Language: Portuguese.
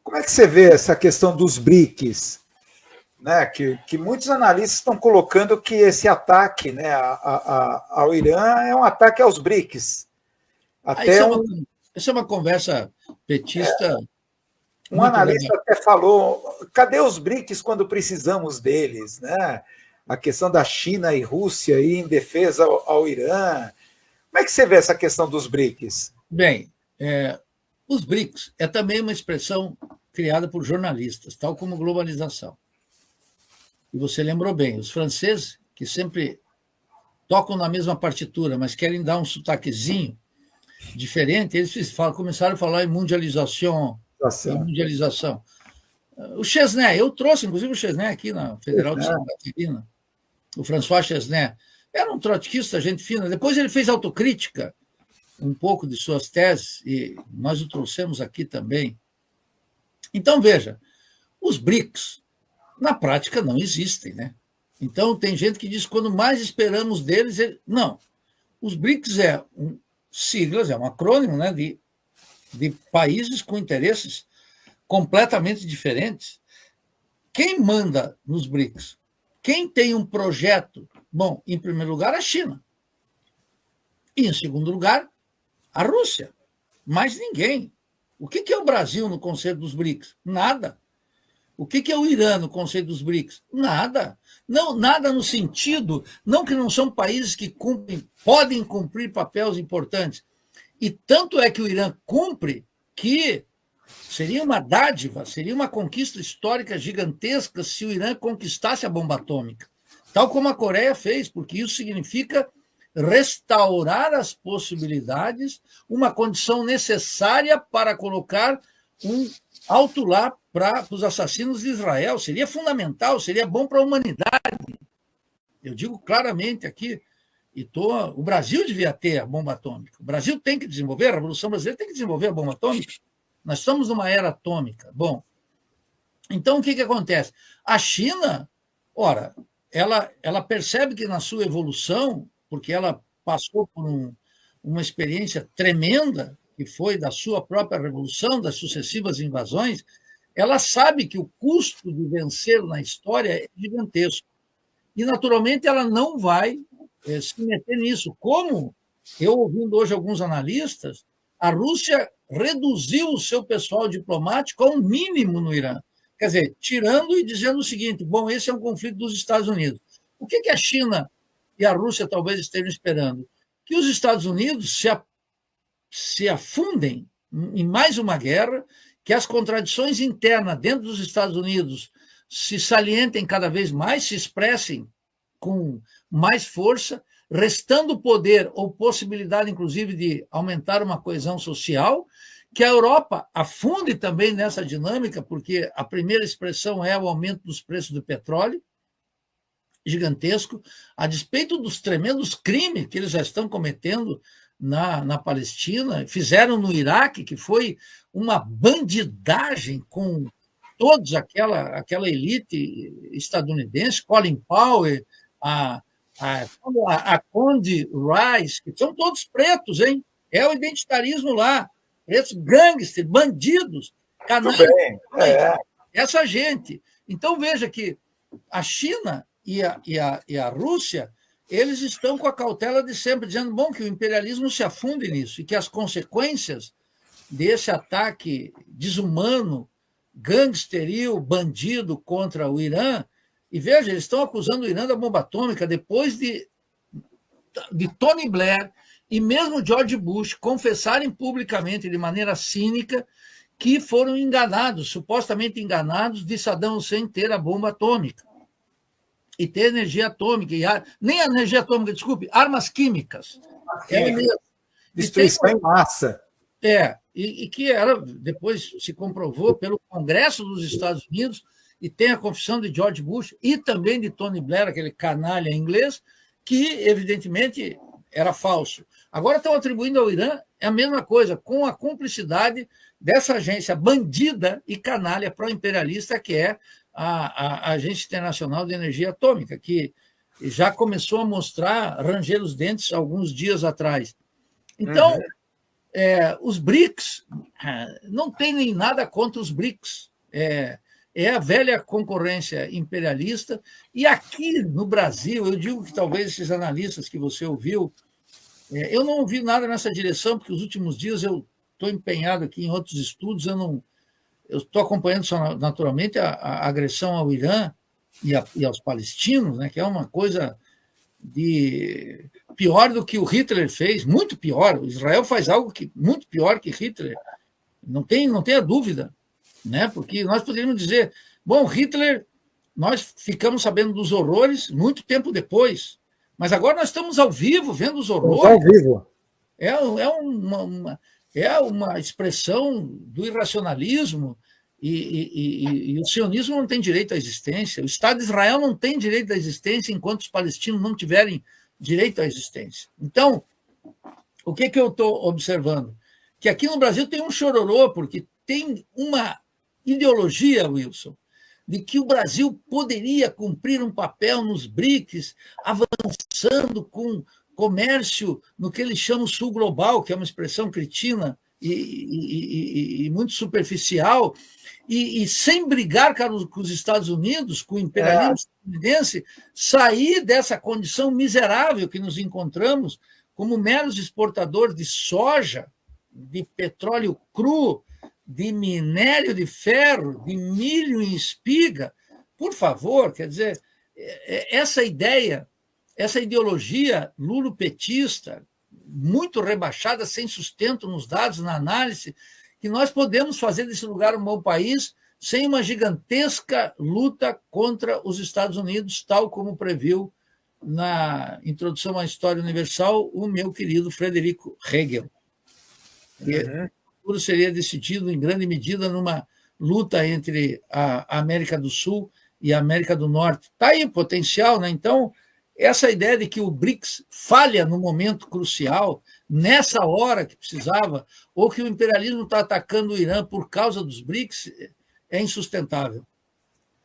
Como é que você vê essa questão dos BRICS? Né, que muitos analistas estão colocando que esse ataque, né, ao Irã é um ataque aos BRICS. Até isso é uma conversa petista. Um analista até falou, cadê os BRICS quando precisamos deles? Né? A questão da China e Rússia aí em defesa ao Irã. Como é que você vê essa questão dos BRICS? Bem, os BRICS é também uma expressão criada por jornalistas, tal como globalização. E você lembrou bem, os franceses, que sempre tocam na mesma partitura, mas querem dar um sotaquezinho diferente, eles começaram a falar em mundialização. O Chesney, eu trouxe, inclusive, o Chesney aqui na Federal de Santa Catarina, o François Chesney. Era um trotskista, gente fina. Depois ele fez autocrítica, um pouco de suas teses, e nós o trouxemos aqui também. Então, veja, os BRICS, na prática, não existem, né? Então, tem gente que diz que quando mais esperamos deles... Não. Os BRICS siglas, é um acrônimo, né, de países com interesses completamente diferentes. Quem manda nos BRICS? Quem tem um projeto? Bom, em primeiro lugar, a China. E, em segundo lugar, a Rússia. Mais ninguém. O que é o Brasil no Conselho dos BRICS? Nada. O que é o Irã no Conselho dos BRICS? Nada. Não, nada no sentido, não que não são países que podem cumprir papéis importantes. E tanto é que o Irã cumpre que seria uma dádiva, seria uma conquista histórica gigantesca se o Irã conquistasse a bomba atômica, tal como a Coreia fez, porque isso significa restaurar as possibilidades, uma condição necessária para colocar um alto lá para os assassinos de Israel. Seria fundamental, seria bom para a humanidade. Eu digo claramente aqui, o Brasil devia ter a bomba atômica. O Brasil tem que desenvolver, a Revolução Brasileira tem que desenvolver a bomba atômica. Nós estamos numa era atômica. Bom, então o que acontece? A China, ora, ela percebe que na sua evolução, porque ela passou por uma experiência tremenda, que foi da sua própria revolução, das sucessivas invasões, ela sabe que o custo de vencer na história é gigantesco. E, naturalmente, ela não vai se meter nisso. Como eu, ouvindo hoje alguns analistas, a Rússia reduziu o seu pessoal diplomático a um mínimo no Irã. Quer dizer, tirando e dizendo o seguinte, bom, esse é um conflito dos Estados Unidos. O que a China e a Rússia talvez estejam esperando? Que os Estados Unidos se afundem em mais uma guerra, que as contradições internas dentro dos Estados Unidos se salientem cada vez mais, se expressem com mais força, restando poder ou possibilidade, inclusive, de aumentar uma coesão social, que a Europa afunde também nessa dinâmica, porque a primeira expressão é o aumento dos preços do petróleo, gigantesco, a despeito dos tremendos crimes que eles já estão cometendo na Palestina, fizeram no Iraque, que foi uma bandidagem com todos aquela elite estadunidense, Colin Powell, a Condi Rice, que são todos pretos, hein? É o identitarismo lá, pretos gangsters, bandidos, canalhas, essa gente. Então, veja que a China e a Rússia, eles estão com a cautela de sempre, dizendo, bom, que o imperialismo se afunde nisso, e que as consequências desse ataque desumano, gangsteril, bandido contra o Irã, e veja, eles estão acusando o Irã da bomba atômica depois de Tony Blair e mesmo George Bush confessarem publicamente, de maneira cínica, que foram enganados, supostamente enganados, de Saddam Hussein ter a bomba atômica e ter energia atômica, nem a energia atômica, desculpe, armas químicas. Destruição em massa. E que ela depois se comprovou pelo Congresso dos Estados Unidos, e tem a confissão de George Bush e também de Tony Blair, aquele canalha inglês, que, evidentemente, era falso. Agora estão atribuindo ao Irã a mesma coisa, com a cumplicidade dessa agência bandida e canalha pró-imperialista, que é a Agência Internacional de Energia Atômica, que já começou a mostrar, ranger os dentes alguns dias atrás. Então, os BRICS, não tem nem nada contra os BRICS. É a velha concorrência imperialista. E aqui no Brasil, eu digo que talvez esses analistas que você ouviu, eu não ouvi nada nessa direção, porque os últimos dias eu estou empenhado aqui em outros estudos, eu estou acompanhando só, naturalmente a agressão ao Irã e aos palestinos, né, que é uma coisa pior do que o Hitler fez, muito pior. O Israel faz algo muito pior que Hitler, não tenha dúvida, né? Porque nós poderíamos dizer, bom, Hitler, nós ficamos sabendo dos horrores muito tempo depois, mas agora nós estamos ao vivo vendo os horrores. Ao vivo. É uma expressão do irracionalismo, e o sionismo não tem direito à existência, o Estado de Israel não tem direito à existência enquanto os palestinos não tiverem direito à existência. Então, o que eu estou observando? Que aqui no Brasil tem um chororô, porque tem uma ideologia, Wilson, de que o Brasil poderia cumprir um papel nos BRICS, avançando com comércio no que eles chamam Sul Global, que é uma expressão cretina e muito superficial, e sem brigar com os Estados Unidos, com o imperialismo estadunidense, sair dessa condição miserável que nos encontramos como meros exportadores de soja, de petróleo cru, de minério de ferro, de milho em espiga. Por favor, quer dizer, essa ideologia lulopetista, muito rebaixada, sem sustento nos dados, na análise, que nós podemos fazer desse lugar um bom país sem uma gigantesca luta contra os Estados Unidos, tal como previu na Introdução à História Universal o meu querido Frederico Hegel. O futuro seria decidido, em grande medida, numa luta entre a América do Sul e a América do Norte. Está aí o potencial, né? Então, essa ideia de que o BRICS falha no momento crucial, nessa hora que precisava, ou que o imperialismo está atacando o Irã por causa dos BRICS, é insustentável.